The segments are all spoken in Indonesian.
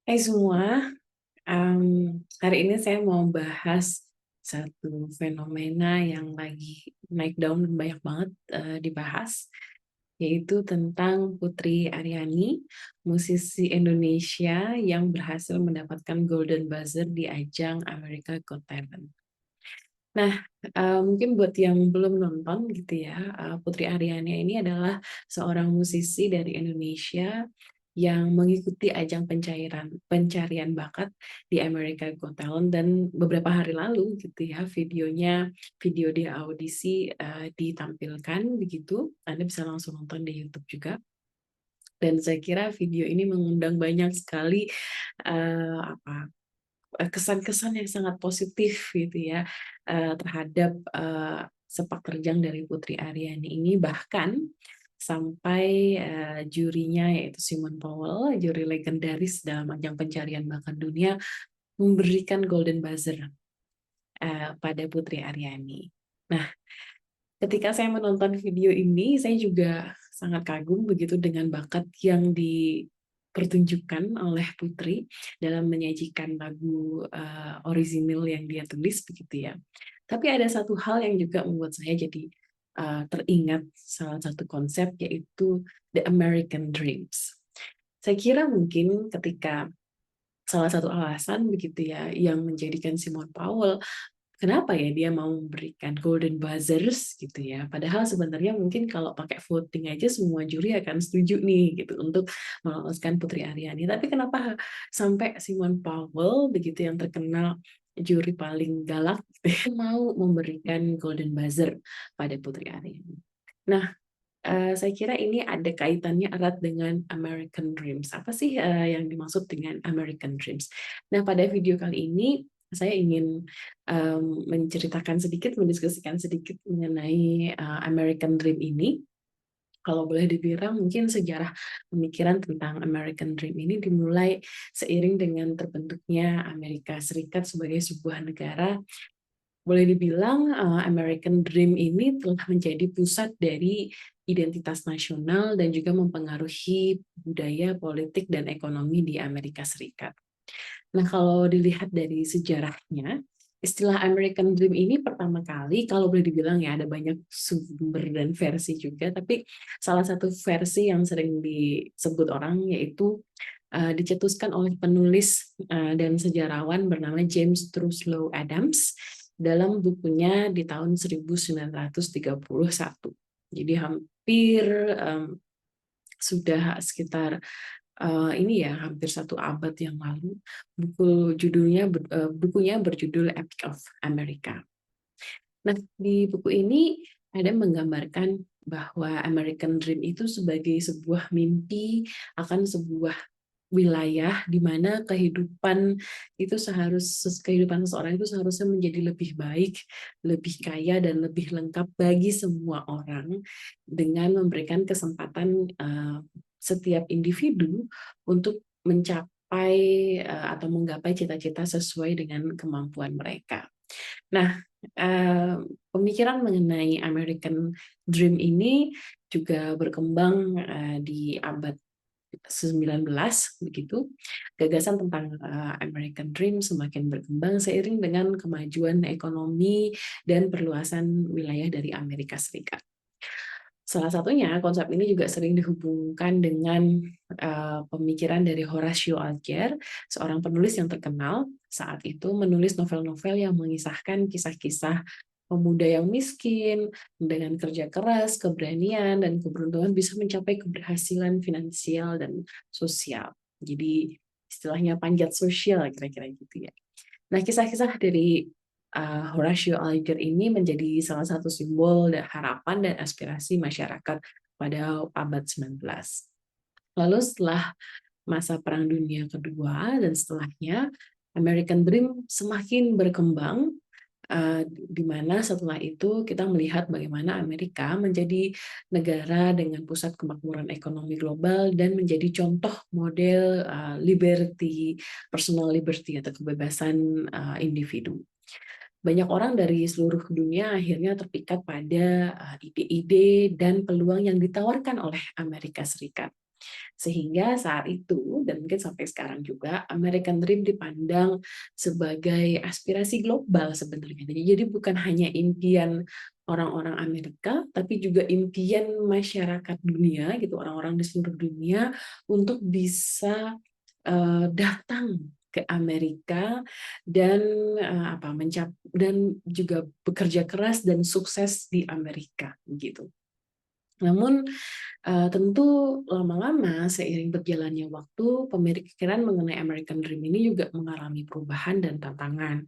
Hai semua, hari ini saya mau bahas satu fenomena yang lagi naik daun dan banyak banget dibahas, yaitu tentang Putri Aryani, musisi Indonesia yang berhasil mendapatkan Golden Buzzer di ajang America Got Talent. Nah, mungkin buat yang belum nonton gitu ya, Putri Aryani ini adalah seorang musisi dari Indonesia yang mengikuti ajang pencarian bakat di America Got Talent, dan beberapa hari lalu gitu ya video dia audisi ditampilkan begitu. Anda bisa langsung nonton di YouTube juga. Dan saya kira video ini mengundang banyak sekali kesan-kesan yang sangat positif gitu ya terhadap sepak terjang dari Putri Aryani ini, bahkan sampai jurinya yaitu Simon Powell, juri legendaris dalam ajang pencarian bakat dunia, memberikan golden buzzer pada Putri Aryani. Nah, ketika saya menonton video ini, saya juga sangat kagum begitu dengan bakat yang dipertunjukkan oleh Putri dalam menyajikan lagu orisinil yang dia tulis begitu ya. Tapi ada satu hal yang juga membuat saya jadi teringat salah satu konsep, yaitu The American Dreams. Saya kira mungkin ketika salah satu alasan begitu ya yang menjadikan Simon Powell, kenapa ya dia mau memberikan golden buzzers gitu ya. Padahal sebenarnya mungkin kalau pakai voting aja semua juri akan setuju nih gitu untuk meloloskan Putri Aryani. Tapi kenapa sampai Simon Powell begitu yang terkenal juri paling galak gitu ya, mau memberikan golden buzzer pada Putri Aryani. Nah, saya kira ini ada kaitannya erat dengan American Dreams. Apa sih yang dimaksud dengan American Dreams? Nah, pada video kali ini saya ingin menceritakan sedikit, mendiskusikan sedikit mengenai American Dream ini. Kalau boleh dibilang, mungkin sejarah pemikiran tentang American Dream ini dimulai seiring dengan terbentuknya Amerika Serikat sebagai sebuah negara. Boleh dibilang American Dream ini telah menjadi pusat dari identitas nasional dan juga mempengaruhi budaya, politik, dan ekonomi di Amerika Serikat. Nah, kalau dilihat dari sejarahnya, istilah American Dream ini pertama kali, kalau boleh dibilang ya ada banyak sumber dan versi juga, tapi salah satu versi yang sering disebut orang yaitu dicetuskan oleh penulis dan sejarawan bernama James Truslow Adams dalam bukunya di tahun 1931. Jadi hampir sudah sekitar ini ya hampir satu abad yang lalu. Bukunya berjudul Epic of America. Nah, di buku ini ada menggambarkan bahwa American Dream itu sebagai sebuah mimpi akan sebuah wilayah di mana kehidupan seseorang itu seharusnya menjadi lebih baik, lebih kaya, dan lebih lengkap bagi semua orang, dengan memberikan kesempatan setiap individu untuk mencapai atau menggapai cita-cita sesuai dengan kemampuan mereka. Nah, pemikiran mengenai American Dream ini juga berkembang di abad 19 begitu. Gagasan tentang American Dream semakin berkembang seiring dengan kemajuan ekonomi dan perluasan wilayah dari Amerika Serikat. Salah satunya konsep ini juga sering dihubungkan dengan pemikiran dari Horatio Alger, seorang penulis yang terkenal saat itu, menulis novel-novel yang mengisahkan kisah-kisah pemuda yang miskin dengan kerja keras, keberanian, dan keberuntungan bisa mencapai keberhasilan finansial dan sosial. Jadi istilahnya panjat sosial kira-kira gitu ya. Nah, kisah-kisah dari Horatio Alger ini menjadi salah satu simbol dan harapan dan aspirasi masyarakat pada abad 19. Lalu setelah masa Perang Dunia Kedua dan setelahnya, American Dream semakin berkembang, di mana setelah itu kita melihat bagaimana Amerika menjadi negara dengan pusat kemakmuran ekonomi global dan menjadi contoh model personal liberty atau kebebasan individu. Banyak orang dari seluruh dunia akhirnya terpikat pada ide-ide dan peluang yang ditawarkan oleh Amerika Serikat. Sehingga saat itu, dan mungkin sampai sekarang juga, American Dream dipandang sebagai aspirasi global sebenarnya. Jadi bukan hanya impian orang-orang Amerika, tapi juga impian masyarakat dunia, gitu, orang-orang di seluruh dunia untuk bisa datang ke Amerika dan dan juga bekerja keras dan sukses di Amerika, gitu. Namun tentu lama-lama seiring berjalannya waktu, pemikiran mengenai American Dream ini juga mengalami perubahan dan tantangan.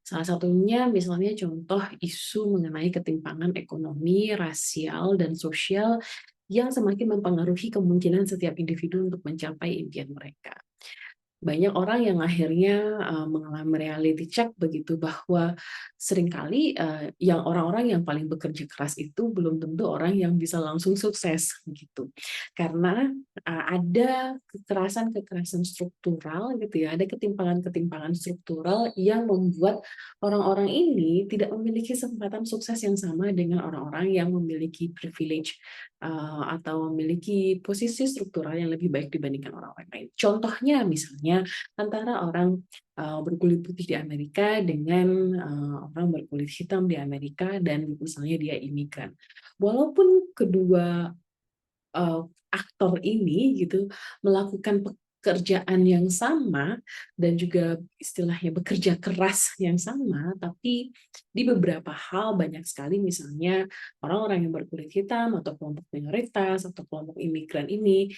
Salah satunya misalnya contoh isu mengenai ketimpangan ekonomi, rasial, dan sosial yang semakin mempengaruhi kemungkinan setiap individu untuk mencapai impian mereka. Banyak orang yang akhirnya mengalami reality check begitu, bahwa seringkali yang orang-orang yang paling bekerja keras itu belum tentu orang yang bisa langsung sukses gitu. Karena ada kekerasan-kekerasan struktural gitu ya, ada ketimpangan-ketimpangan struktural yang membuat orang-orang ini tidak memiliki kesempatan sukses yang sama dengan orang-orang yang memiliki privilege atau memiliki posisi struktural yang lebih baik dibandingkan orang-orang lain. Contohnya misalnya antara orang berkulit putih di Amerika dengan orang berkulit hitam di Amerika, dan misalnya dia imigran. Walaupun kedua aktor ini gitu melakukan pekerjaan yang sama dan juga istilahnya bekerja keras yang sama, tapi di beberapa hal banyak sekali, misalnya orang-orang yang berkulit hitam atau kelompok minoritas atau kelompok imigran ini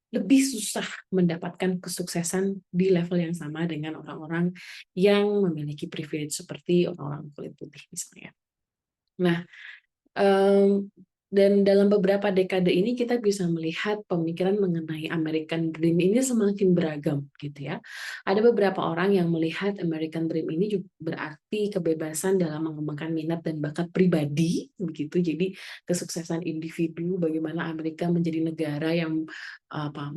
lebih susah mendapatkan kesuksesan di level yang sama dengan orang-orang yang memiliki privilege seperti orang-orang kulit putih misalnya. Nah, dan dalam beberapa dekade ini kita bisa melihat pemikiran mengenai American Dream ini semakin beragam gitu ya. Ada beberapa orang yang melihat American Dream ini juga berarti kebebasan dalam mengembangkan minat dan bakat pribadi begitu. Jadi kesuksesan individu, bagaimana Amerika menjadi negara yang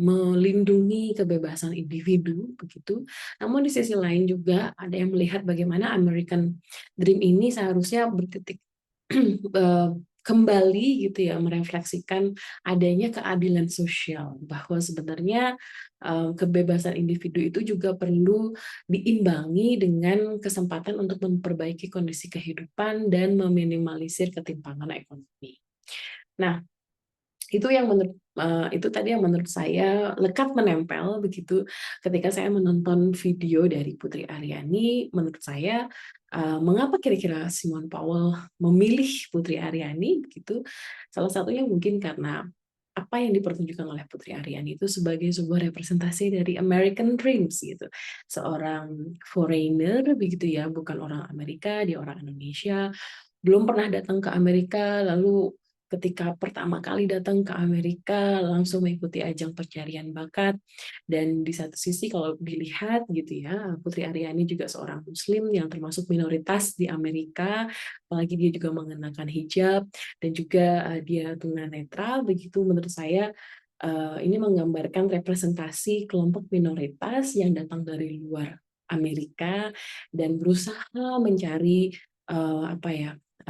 melindungi kebebasan individu begitu. Namun di sisi lain juga ada yang melihat bagaimana American Dream ini seharusnya bertitik kembali gitu ya, merefleksikan adanya keadilan sosial, bahwa sebenarnya kebebasan individu itu juga perlu diimbangi dengan kesempatan untuk memperbaiki kondisi kehidupan dan meminimalisir ketimpangan ekonomi. Nah, itu yang itu tadi yang menurut saya lekat menempel begitu ketika saya menonton video dari Putri Aryani. Menurut saya mengapa kira-kira Simon Powell memilih Putri Aryani begitu? Salah satunya mungkin karena apa yang dipertunjukkan oleh Putri Aryani itu sebagai sebuah representasi dari American Dreams gitu. Seorang foreigner begitu ya, bukan orang Amerika, dia orang Indonesia, belum pernah datang ke Amerika, lalu ketika pertama kali datang ke Amerika langsung mengikuti ajang pencarian bakat. Dan di satu sisi kalau dilihat gitu ya, Putri Aryani juga seorang muslim yang termasuk minoritas di Amerika, apalagi dia juga mengenakan hijab dan juga dia tunanetra begitu. Menurut saya ini menggambarkan representasi kelompok minoritas yang datang dari luar Amerika dan berusaha mencari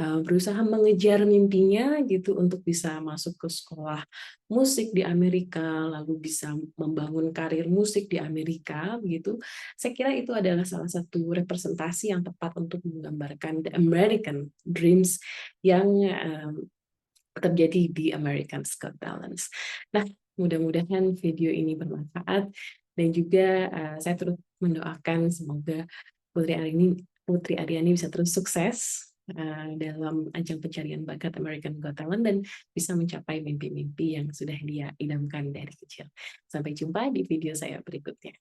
berusaha mengejar mimpinya gitu untuk bisa masuk ke sekolah musik di Amerika, lalu bisa membangun karir musik di Amerika begitu. Saya kira itu adalah salah satu representasi yang tepat untuk menggambarkan the American Dreams yang terjadi di American's Got Talent. Nah, mudah-mudahan video ini bermanfaat dan juga saya turut mendoakan semoga Putri Aryani bisa terus sukses dalam ajang pencarian bakat American Got Talent dan bisa mencapai mimpi-mimpi yang sudah dia idamkan dari kecil. Sampai jumpa di video saya berikutnya.